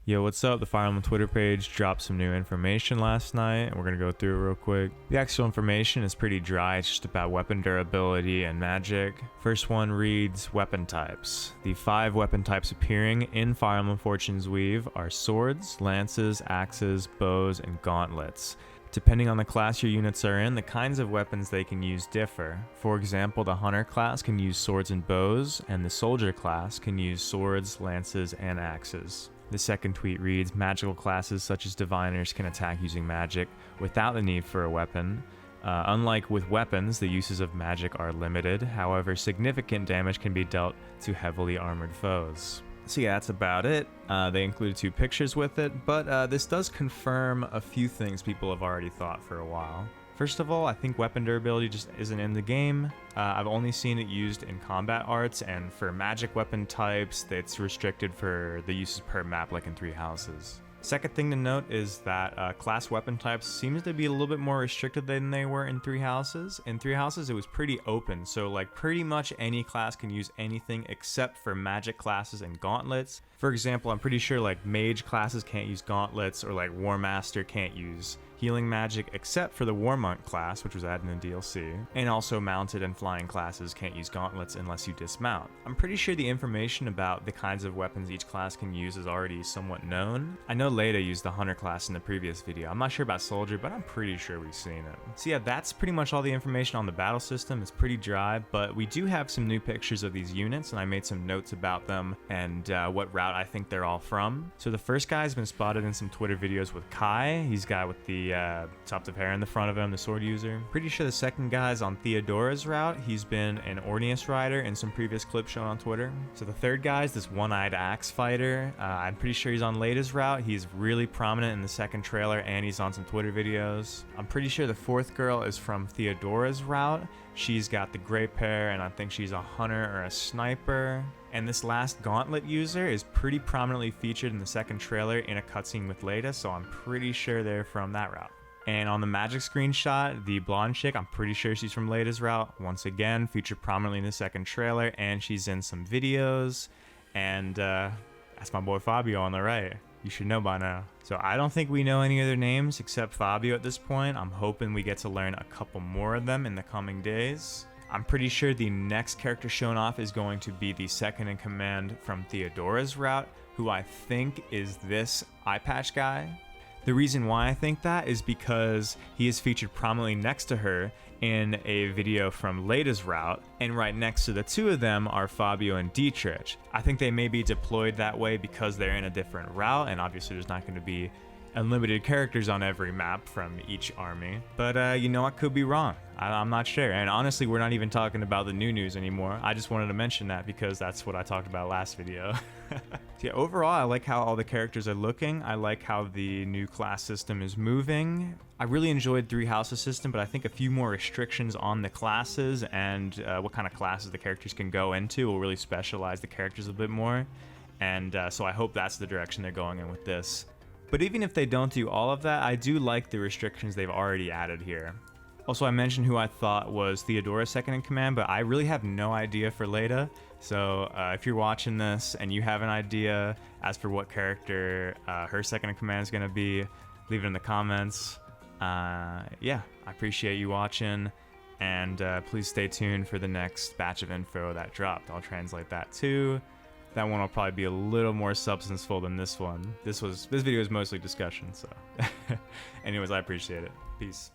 Yo, what's up? The Fire Emblem Twitter page dropped some new information last night, and we're gonna go through it real quick. The actual information is pretty dry, it's just about weapon durability and magic. First one reads, weapon types. The 5 weapon types appearing in Fire Emblem Fortune's Weave are swords, lances, axes, bows, and gauntlets. Depending on the class your units are in, the kinds of weapons they can use differ. For example, the Hunter class can use swords and bows, and the Soldier class can use swords, lances, and axes. The second tweet reads, magical classes such as diviners can attack using magic without the need for a weapon. Unlike with weapons, the uses of magic are limited. However, significant damage can be dealt to heavily armored foes. So yeah, that's about it. They included 2 pictures with it, but this does confirm a few things people have already thought for a while. First of all, I think weapon durability just isn't in the game. I've only seen it used in combat arts, and for magic weapon types, it's restricted for the uses per map like in 3 houses. Second thing to note is that class weapon types seems to be a little bit more restricted than they were in 3 houses. In 3 houses, it was pretty open, so like pretty much any class can use anything except for magic classes and gauntlets. For example, I'm pretty sure like mage classes can't use gauntlets, or like war master can't use healing magic except for the war monk class, which was added in the DLC. And also mounted and flying classes can't use gauntlets unless you dismount. I'm pretty sure the information about the kinds of weapons each class can use is already somewhat known. I know Leda used the Hunter class in the previous video. I'm not sure about Soldier, but I'm pretty sure we've seen it. So yeah, that's pretty much all the information on the battle system. It's pretty dry, but we do have some new pictures of these units, and I made some notes about them and what route I think they're all from. So the first guy has been spotted in some Twitter videos with Kai. He's the guy with the tufts of hair in the front of him, the sword user. Pretty sure the second guy is on Theodora's route. He's been an Orneus rider in some previous clips shown on Twitter. So the third guy is this one-eyed axe fighter. I'm pretty sure he's on Leda's route. He's really prominent in the second trailer, and he's on some Twitter videos. I'm pretty sure the fourth girl is from Theodora's route. She's got the gray pair, and I think she's a hunter or a sniper. And this last gauntlet user is pretty prominently featured in the second trailer in a cutscene with Leda, so I'm pretty sure they're from that route. And on the magic screenshot, the blonde chick, I'm pretty sure she's from Leda's route. Once again, featured prominently in the second trailer, and she's in some videos. And that's my boy Fabio on the right. You should know by now. So I don't think we know any other names except Fabio at this point. I'm hoping we get to learn a couple more of them in the coming days. I'm pretty sure the next character shown off is going to be the second in command from Theodora's route, who I think is this eye patch guy. The reason why I think that is because he is featured prominently next to her in a video from Leda's route, and right next to the 2 of them are Fabio and Dietrich. I think they may be deployed that way because they're in a different route, and obviously there's not going to be unlimited characters on every map from each army. But you know, I could be wrong. I'm not sure. And honestly, we're not even talking about the new news anymore. I just wanted to mention that because that's what I talked about last video. So yeah, overall, I like how all the characters are looking. I like how the new class system is moving. I really enjoyed 3 houses system, but I think a few more restrictions on the classes and what kind of classes the characters can go into will really specialize the characters a bit more. And so I hope that's the direction they're going in with this. But even if they don't do all of that, I do like the restrictions they've already added here. Also, I mentioned who I thought was Theodora's second in command, but I really have no idea for Leda. So if you're watching this and you have an idea as for what character her second in command is going to be, leave it in the comments. Yeah, I appreciate you watching, and please stay tuned for the next batch of info that dropped. I'll translate that too. That one will probably be a little more substanceful than this one. This video is mostly discussion, so. Anyways, I appreciate it. Peace.